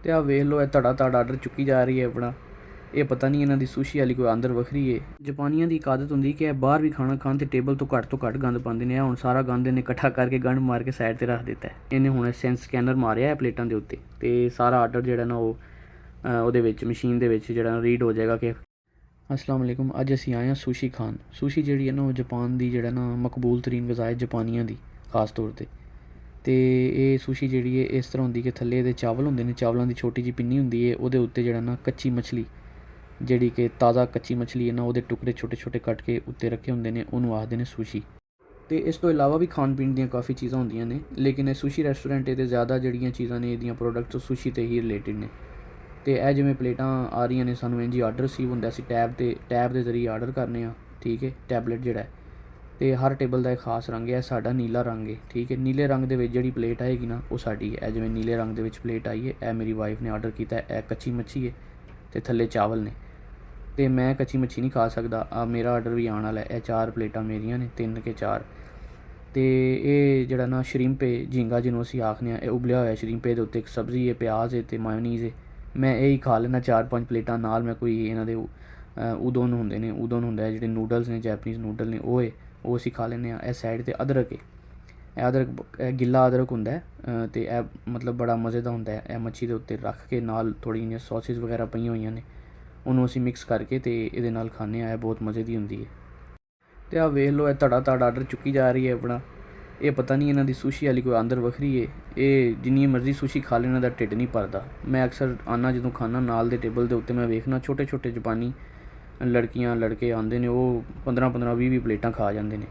तो आ वेख लो धड़ा धड़ आर्डर चुकी जा रही है अपना। ये पता नहीं इन्हों की सुशी वाली कोई आंदर वखरी है। जापानियों की एक आदत होंगी कि बाहर भी खाना खान तो टेबल तो घट गंद पाते हैं। हुण सारा गंद इन्हें इकट्ठा करके गंड मार के साइड पर रख दिता है। इन्हें हुण सेंस स्कैनर मारिया है प्लेटों के उत्ते तो सारा आर्डर जो ना वो मशीन के जो रीड हो जाएगा कि अस्सलाम वालेकुम। अज असी आए हैं सुशी खान। सुशी जी है ना वो जापान की जो ना मकबूल तरीन गज़ा है जापानियों की खास तौर पर। तो ये सुशी जी है इस तरह होंगी कि थले ये चावल होंगे ने, चावलों की छोटी जी पिन्नी होंगी है, वो उत्ते जो ना कच्ची मछली जी कि ताज़ा कच्ची मछली है ना वो टुकड़े छोटे छोटे कट के उत्ते रखे होंगे ने, उन्होंने आखते हैं सुशी। तो इस तो इलावा भी खान पीन दी काफ़ी चीज़ां होंदियां ने, लेकिन सुशी रेस्टोरेंट ये ज़्यादा जड़ियाँ चीज़ां ने ये प्रोडक्ट सुशी ते ही रिलेटिड ने। तो यह जिमें प्लेटां आ रही ने सानू इंजी आर्डर रिसीव होंदा, असीं टैब के जरिए आर्डर करने आ, ठीक है। टैबलेट जोड़ा है तो हर टेबल का एक खास रंग है, साडा नीला रंग है, ठीक है। नीले रंग के जी प्लेट आएगी ना वो साड़ी है। जिमें नीले रंग के प्लेट आई है, यह मेरी वाइफ ने आर्डर किया है। कच्ची मच्छी है तो थले चावल ने, तो मैं कच्ची मच्छी नहीं खा सकता। मेरा आर्डर भी आने वाला है। यह 4 प्लेटां मेरियां ने, 3 के 4। तो ये जड़ा ना शरिम्प है, झींगा जिन्हों असीं आखने, यह उबलिया हुआ शरिम्प है, उत्ते एक सब्ज़ी है, प्याज है तो मायोनीज़ है। मैं यही खा लेना 4-5 प्लेटां। नाल मैं कोई इन्हां दे उदोन होंदे ने, उदोन होंदा है जिहड़े नूडल्स ने, जैपनीज़ नूडल ने, वो है वो असीं खा लेने। यह साइड ते अदरक है, अदरक गिला अदरक होंदा है तो यह मतलब बड़ा मज़े का होंदा है। यह मच्छी के उत्ते रख के नाल थोड़ी इ'यां सॉसेस वगैरह पईयां होईयां ने, उन्होंने असीं मिक्स करके तो ये नाल खाने आ। बहुत मज़े की होंदी है। तो आ वेख लो धड़ा धड़ आर्डर चुकी जा रही है अपना। ये पता नहीं इन्हों की सुशी वाली कोई आंदर वखरी है। ये जिन्नी मर्जी सुशी खा ले, इन्हों का ढिड नहीं भरता। मैं अक्सर आना जो खाना नाल दे टेबल के उत्ते मैं वेखना छोटे छोटे जापानी लड़कियां लड़के आते हैं, वो 15-15 20-20 प्लेटां खा जाते हैं।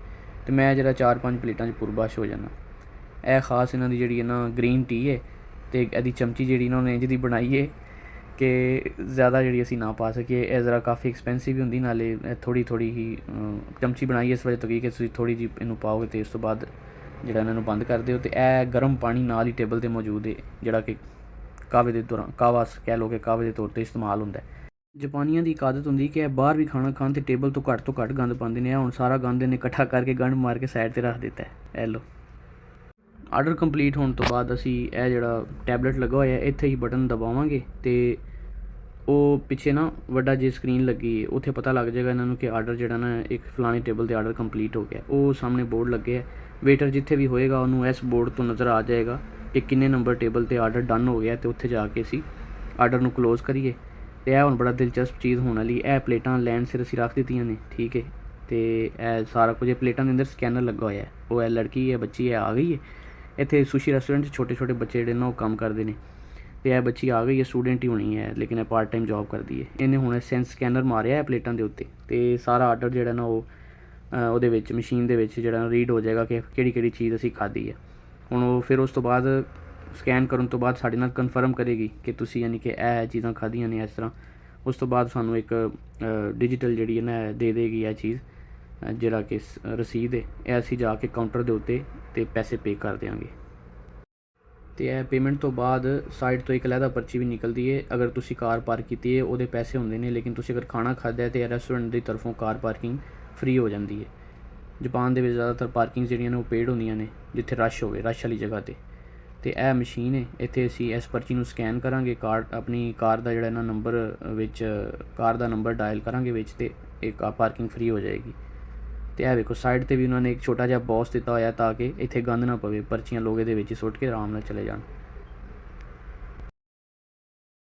तो मैं जरा 4-5 प्लेटां पुरबाश हो जाना। यह खास इन्हों की जी ना ग्रीन टी है तो यदी चमची जी इन्होंने इंज दी बनाई है कि ज़्यादा जी असी ना पा सके। यह ज़रा काफ़ी एक्सपेंसिव भी होंगी, नाले थोड़ी थोड़ी ही चमची बनाई इस वजह तो कि तुम थोड़ी जी इनू पाओगे तो इस तो बाद जो इन्होंने बंद कर दो। तो यह गर्म पानी नाल ही टेबल पर मौजूद है, जोड़ा कि कहवे के दौरान कहवा कह लो कि कहवे के तौर पर इस्तेमाल होंदा है। जापानियों की एक आदत होंगी कि बाहर भी खाना खान तो टेबल तो घट गंद पाते हैं। हुण सारा गंद इन्हें इकट्ठा करके गंड मार के साइड पर रख दिता है। ए लो आर्डर कंप्लीट होने तो बाद असी यह जोड़ा टैबलेट लगा हुआ है, इत्थे ही बटन दबावांगे तो वो पिछे ना वड्डा जी स्क्रीन लगी है, उत्थे पता लग जाएगा इन्होंने कि आर्डर जो ना एक फलाने टेबल पर आर्डर कंप्लीट हो गया। वो सामने बोर्ड लगे है, वेटर जिथे भी होएगा उन्होंने इस बोर्ड तो नज़र आ जाएगा कि किन्ने नंबर टेबल पर आर्डर डन हो गया। तो उत्थे जाके असी आर्डर को क्लोज़ करिए। तो यह हुण बड़ा दिलचस्प चीज़ होने वाली। यह प्लेटां लैन सिर असी रख दित्तियां ने, ठीक है। तो यह सारा कुछ प्लेटां के अंदर स्कैनर लगा हुआ है। वो है लड़की है, बच्ची है, आ गई है। इत्थे सुशी रेस्टोरेंट छोटे छोटे बच्चे जो ना काम करते हैं। तो यह बच्ची आ गई है, स्टूडेंट ही होनी है लेकिन पार्ट टाइम जॉब करती है। इन्हें हुण सेंस स्कैनर मारिया है प्लेटों के उत्ते तो सारा आर्डर जो ना वो मशीन के जो रीड हो जाएगा कि किहड़ी चीज़ असी खाधी है। हुण वो फिर उस तो बाद स्कैन करने तो बाद साडे नाल कन्फर्म करेगी कि तुसी यानी कि यह चीज़ां खाधियां ने इस तरह। उस तो बाद सानू एक डिजिटल जी ना दे देगी यह चीज़, जोड़ा कि रसीद है। यह असी जाके काउंटर के उत्ते ते पैसे पे कर देंगे। तो यह पेमेंट तो बाद साइड तो एक अलहदा पर्ची भी निकलती है। अगर तुसी कार पार्क की है वो पैसे होंगे ने, लेकिन तुसी अगर खाना खादा है तो रेस्टोरेंट की तरफों कार पार्किंग फ्री हो जाती है। जापान के ज़्यादातर पार्किंग जी वो पेड होंदियां ने जिथे रश हो, रश वाली जगह पर। तो यह मशीन है, इत्थे असी इस पर्ची में स्कैन करांगे, कार अपनी कार का जोड़ा ना नंबर कार का नंबर डायल करांगे विच, ते एक पार्किंग फ्री हो जाएगी। तो यह देखो साइड पर भी उन्होंने एक छोटा जहा बॉक्स दिता होया ताकि इत्थे गंद ना पवे, पर्चियाँ लोग ये सुट के आराम नाल चले जान।